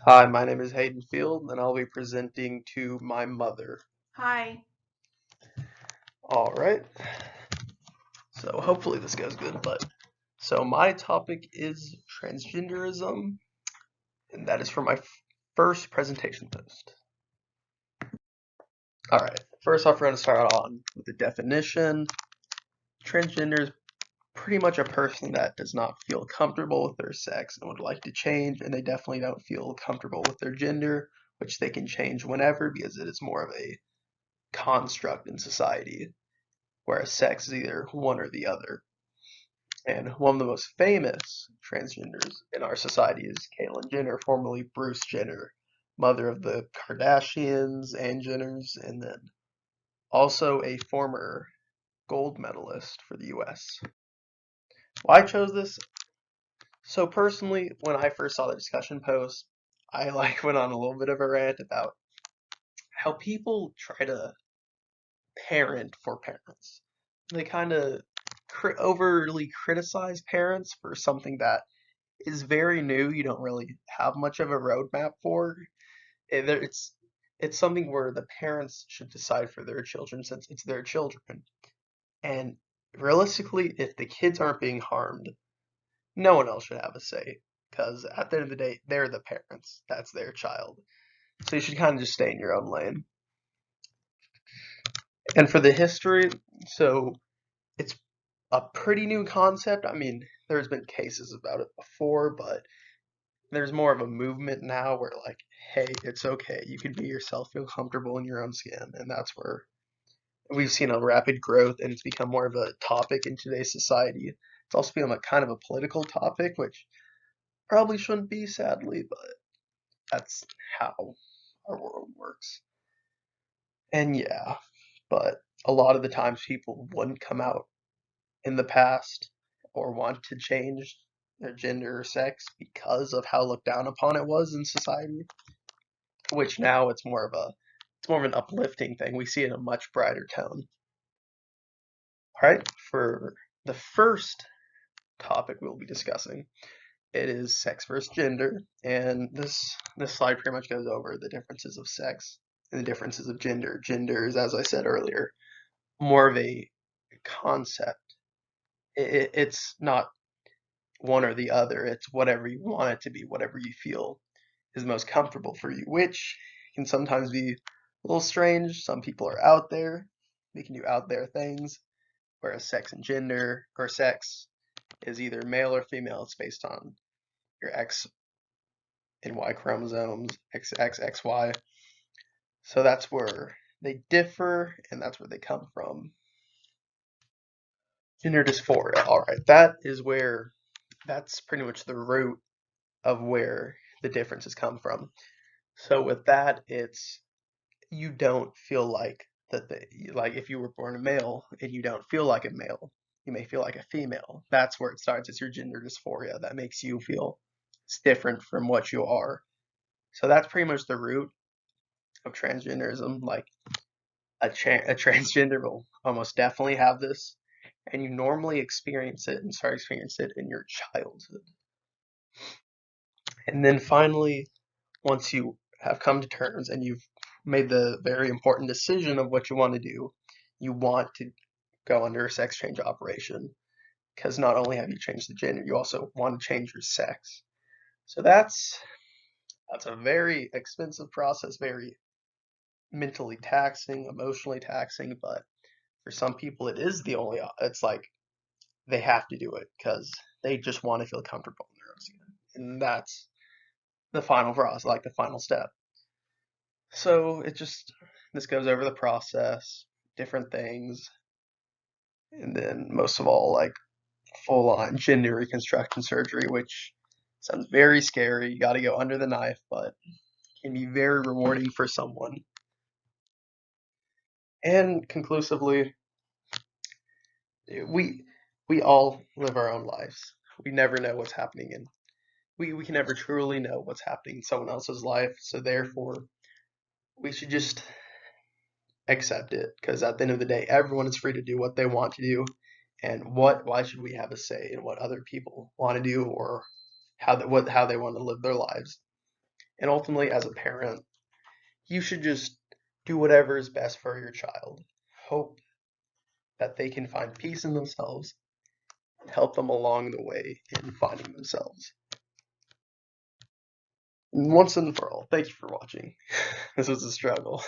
Hi, my name is Hayden Field, and I'll be presenting to my mother. Hi. All right, so hopefully this goes good, but my topic is transgenderism, and that is for my first presentation post. All right, first off, we're going to start on with the definition. Transgender is pretty much a person that does not feel comfortable with their sex and would like to change, and they definitely don't feel comfortable with their gender, which they can change whenever because it is more of a construct in society, whereas sex is either one or the other. And one of the most famous transgenders in our society is Caitlyn Jenner, formerly Bruce Jenner, mother of the Kardashians and Jenners, and then also a former gold medalist for the US. Why I chose this? So personally, when I first saw the discussion post, I went on a little bit of a rant about how people try to parent for parents. They kind of overly criticize parents for something that is very new. You don't really have much of a roadmap for. It's something where the parents should decide for their children since it's their children. And realistically, if the kids aren't being harmed, no one else should have a say. Because at the end of the day, they're the parents. That's their child. So you should kind of just stay in your own lane. And for the history, so it's a pretty new concept. I mean, there's been cases about it before, but there's more of a movement now where like, hey, it's okay. You can be yourself, feel comfortable in your own skin, and that's where we've seen a rapid growth, and it's become more of a topic in today's society. It's also become a kind of a political topic, which probably shouldn't be, sadly, but that's how our world works. And yeah, but a lot of the times people wouldn't come out in the past or want to change their gender or sex because of how looked down upon it was in society, which now it's more of an uplifting thing. We see it in a much brighter tone. All right, for the first topic we'll be discussing, it is sex versus gender, and this slide pretty much goes over the differences of sex and the differences of gender. Gender is, as I said earlier, more of a concept. It's not one or the other. It's whatever you want it to be, whatever you feel is most comfortable for you, which can sometimes be a little strange. Some people are out there, they can do out there things, whereas sex and gender or sex is either male or female. It's based on your X and Y chromosomes, XX, XY. So that's where they differ, and that's where they come from. Gender dysphoria. All right, that's pretty much the root of where the differences come from. So with that, it's you don't feel like like if you were born a male and you don't feel like a male, you may feel like a female. That's where it starts. It's your gender dysphoria that makes you feel it's different from what you are. So that's pretty much the root of transgenderism. Like a transgender will almost definitely have this, and you normally experience it and start experiencing it in your childhood. And then finally, once you have come to terms and you've made the very important decision of what you want to do, you want to go under a sex change operation because not only have you changed the gender, you also want to change your sex. So that's a very expensive process, very mentally taxing, emotionally taxing, but for some people it is the only it's like they have to do it because they just want to feel comfortable in their own skin. And that's the final process, like the final step. So this goes over the process, different things, and then most of all, like full on gender reconstruction surgery, which sounds very scary. You got to go under the knife, but can be very rewarding for someone. And conclusively, we we all live our own lives. We never know what's happening in we can never truly know what's happening in someone else's life. So therefore, we should just accept it because at the end of the day, everyone is free to do what they want to do, and why should we have a say in what other people want to do or how they want to live their lives? And ultimately, as a parent, you should just do whatever is best for your child. Hope that they can find peace in themselves, help them along the way in finding themselves. Once and for all, thank you for watching. This was a struggle.